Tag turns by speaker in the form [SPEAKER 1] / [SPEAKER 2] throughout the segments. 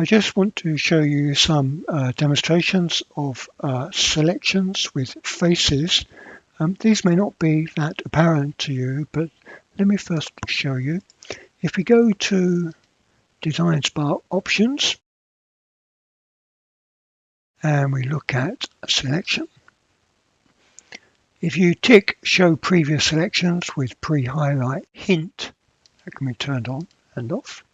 [SPEAKER 1] I just want to show you some demonstrations of selections with faces. These may not be that apparent to you, but let me first show you. If we go to DesignSpark Options and we look at a selection, if you tick Show Previous Selections with Pre-Highlight Hint, that can be turned on and off.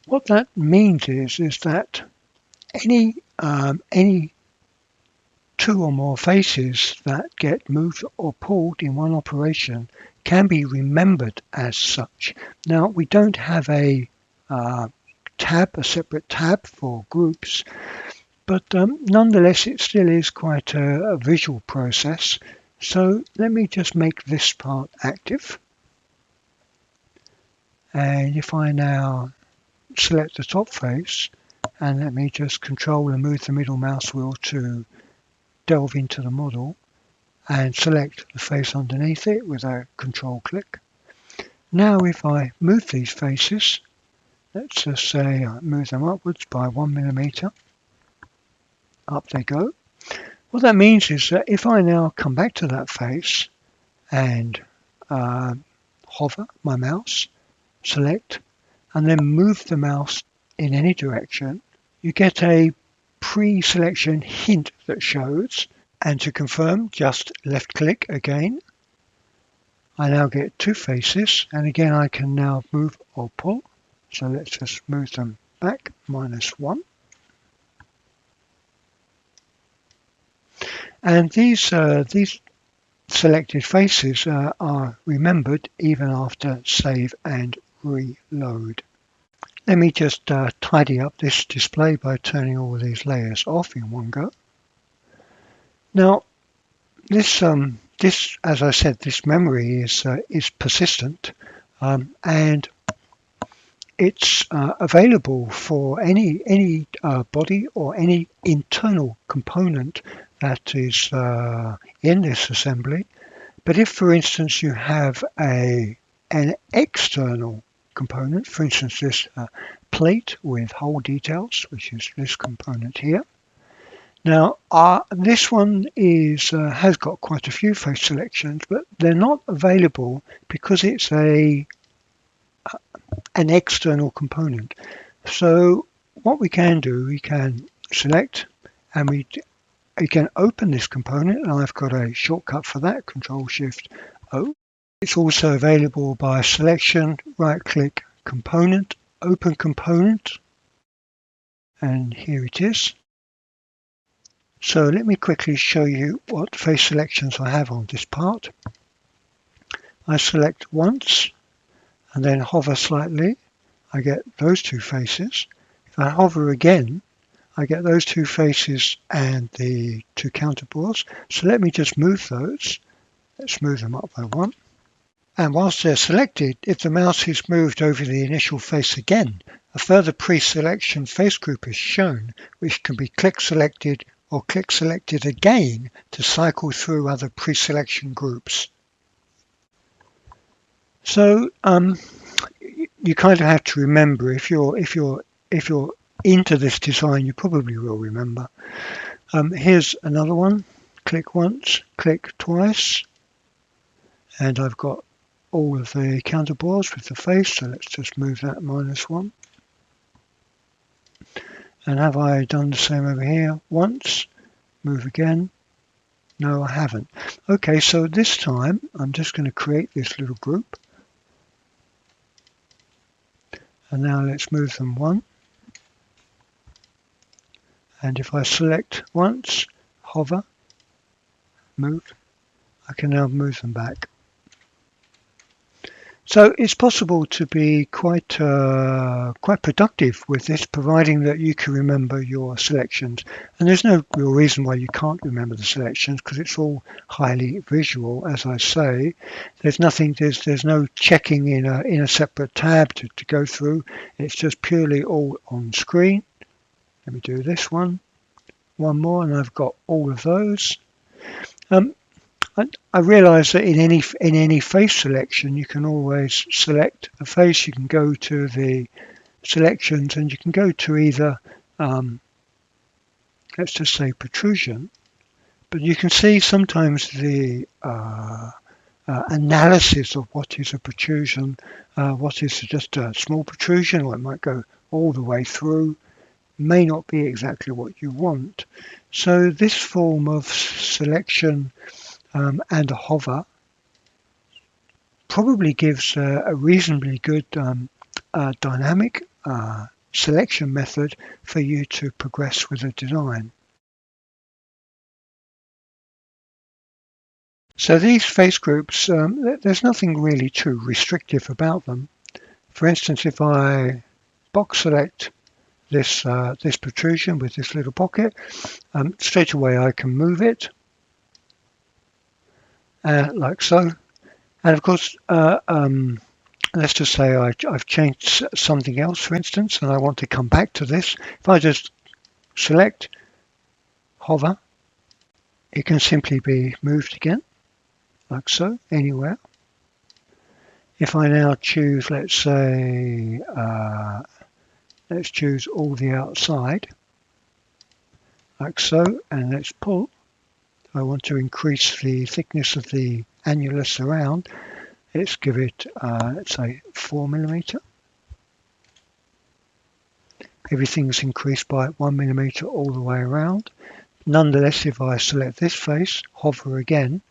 [SPEAKER 1] What that means is that any two or more faces that get moved or pulled in one operation can be remembered as such. Now, we don't have a separate tab for groups, but nonetheless it still is quite a visual process. So let me just make this part active. And if I now select the top face, and let me just control and move the middle mouse wheel to delve into the model and select the face underneath it with a control click. Now if I move these faces, let's just say I move them upwards by 1 millimeter, up they go. What that means is that if I now come back to that face and hover my mouse, select, and then move the mouse in any direction, you get a pre-selection hint that shows. And to confirm, just left click again. I now get two faces, and again I can now move or pull. So let's just move them back, -1. And these selected faces are remembered even after save and reload. Let me just tidy up this display by turning all of these layers off in one go. Now, this, as I said, this memory is persistent, and it's available for any body or any internal component that is in this assembly. But if, for instance, you have an external component, for instance, this plate with hole details, which is this component here. Now, this one has got quite a few face selections, but they're not available because it's an external component. So what we can do, we can select and we can open this component, and I've got a shortcut for that, Control-Shift-O. It's also available by selection, right-click, component, open component, and here it is. So let me quickly show you what face selections I have on this part. I select once and then hover slightly. I get those two faces. If I hover again, I get those two faces and the two counterboards. So let me just move those. Let's move them up by 1. And whilst they're selected, if the mouse is moved over the initial face again, a further pre-selection face group is shown, which can be click selected or click selected again to cycle through other pre-selection groups. So you kind of have to remember, if you're into this design, you probably will remember. Here's another one. Click once, click twice, and I've got all of the counterboards with the face. So let's just move that -1. And have I done the same over here? Once, move again. No, I haven't. Okay, so this time I'm just going to create this little group. And now let's move them 1. And if I select once, hover, move, I can now move them back. So it's possible to be quite productive with this, providing that you can remember your selections. And there's no real reason why you can't remember the selections, because it's all highly visual, as I say. There's no checking in a separate tab to go through. It's just purely all on screen. Let me do this one more, and I've got all of those. I realise that in any face selection, you can always select a face. You can go to the selections, and you can go to either, let's just say protrusion, but you can see sometimes the analysis of what is a protrusion, what is just a small protrusion, or it might go all the way through, may not be exactly what you want. So this form of selection and a hover probably gives a reasonably good dynamic selection method for you to progress with a design. So these face groups, there's nothing really too restrictive about them. For instance, if I box select this protrusion with this little pocket, straight away I can move it like so. And of course, let's just say I've changed something else, for instance, and I want to come back to this. If I just select, hover, it can simply be moved again, like so, anywhere. If I now choose, let's say, let's choose all the outside, like so, and let's pull. I want to increase the thickness of the annulus around. Let's give it, let's say, 4mm. Everything's increased by 1mm all the way around. Nonetheless, if I select this face, hover again,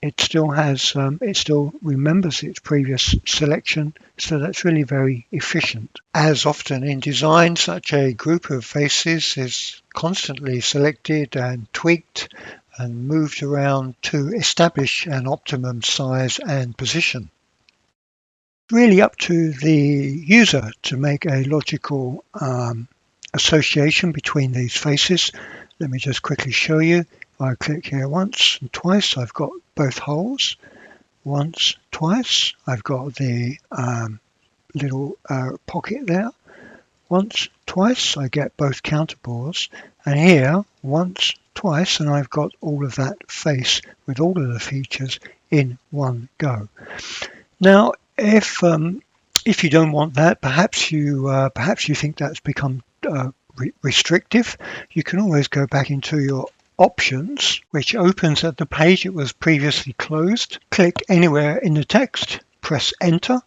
[SPEAKER 1] it still has, it still remembers its previous selection, so that's really very efficient. As often in design, such a group of faces is constantly selected and tweaked and moved around to establish an optimum size and position. It's really up to the user to make a logical association between these faces. Let me just quickly show you. If I click here once and twice, I've got both holes. Once, twice, I've got the little pocket there. Once, twice, I get both counterbores. And here, once, twice, and I've got all of that face with all of the features in one go. Now, if you don't want that, perhaps you think that's become restrictive, you can always go back into your options, which opens at the page it was previously closed. Click anywhere in the text, press enter,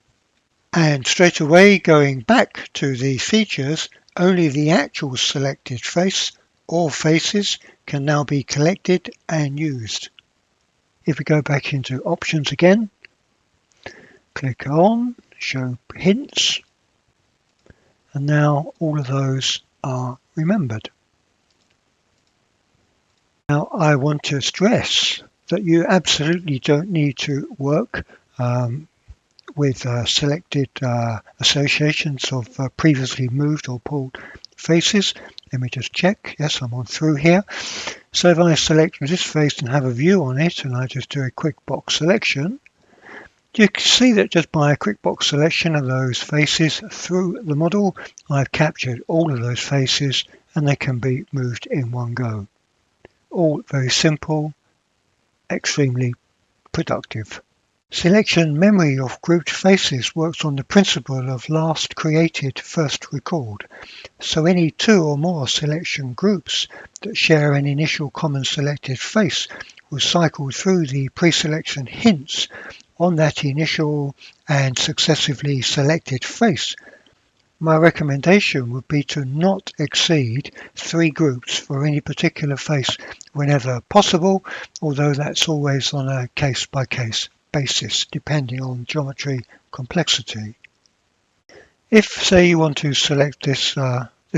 [SPEAKER 1] and straight away going back to the features, only the actual selected face or faces can now be collected and used. If we go back into options again, click on show hints, and now all of those are remembered. Now I want to stress that you absolutely don't need to work with selected associations of previously moved or pulled faces. Let me just check. Yes, I'm on through here. So if I select this face and have a view on it, and I just do a quick box selection, you can see that just by a quick box selection of those faces through the model, I've captured all of those faces and they can be moved in one go. All very simple, extremely productive. Selection memory of grouped faces works on the principle of last created, first recalled. So any two or more selection groups that share an initial common selected face will cycle through the pre-selection hints on that initial and successively selected face. My recommendation would be to not exceed 3 groups for any particular face whenever possible, although that's always on a case-by-case basis depending on geometry complexity. If, say, you want to select this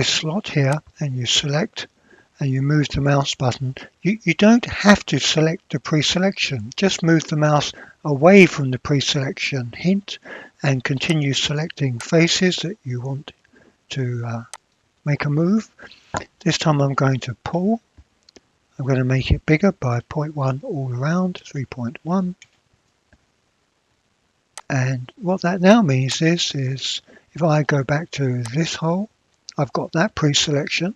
[SPEAKER 1] slot here, and you select and you move the mouse button, you don't have to select the pre-selection. Just move the mouse away from the pre-selection hint and continue selecting faces that you want to make a move. This time I'm going to pull. I'm going to make it bigger by 0.1 all around, 3.1. And what that now means is if I go back to this hole, I've got that pre-selection.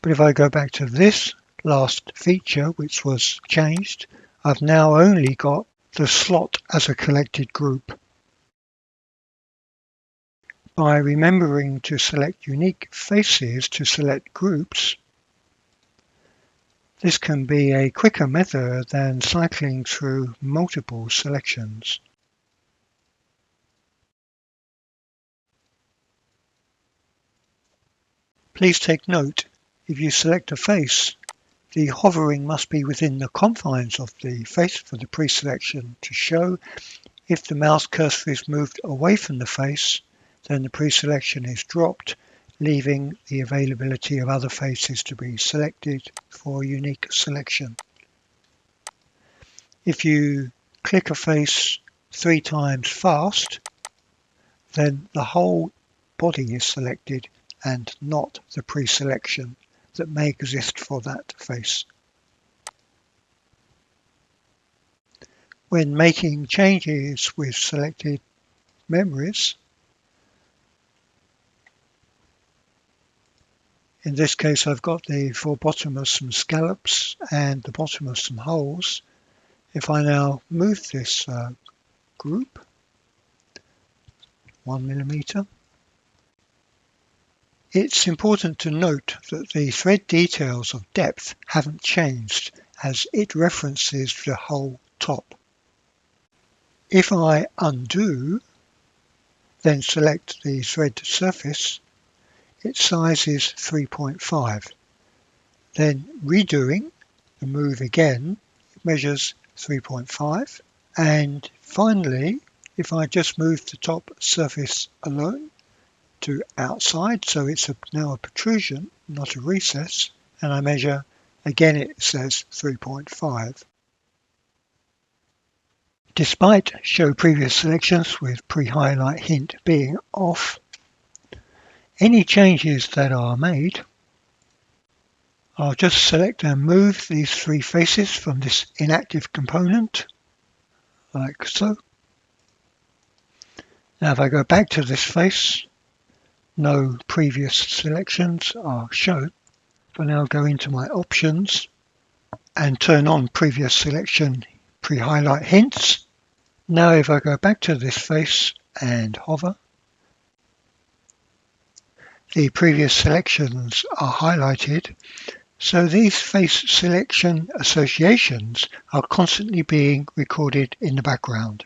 [SPEAKER 1] But if I go back to this last feature, which was changed, I've now only got the slot as a collected group. By remembering to select unique faces to select groups, this can be a quicker method than cycling through multiple selections. Please take note, if you select a face, the hovering must be within the confines of the face for the pre-selection to show. If the mouse cursor is moved away from the face, then the pre-selection is dropped, leaving the availability of other faces to be selected for a unique selection. If you click a face 3 times fast, then the whole body is selected and not the pre-selection that may exist for that face. When making changes with selected memories, in this case I've got the full bottom of some scallops and the bottom of some holes. If I now move this group 1 millimeter, it's important to note that the thread details of depth haven't changed as it references the whole top. If I undo, then select the thread surface, its size is 3.5. Then redoing the move again, it measures 3.5. And finally, if I just move the top surface alone to outside, so it's now a protrusion, not a recess, and I measure, again it says 3.5. Despite show previous selections with pre-highlight hint being off, any changes that are made, I'll just select and move these 3 faces from this inactive component, like so. Now if I go back to this face, no previous selections are shown. If I now go into my options and turn on previous selection pre-highlight hints, now if I go back to this face and hover, the previous selections are highlighted, so these face selection associations are constantly being recorded in the background.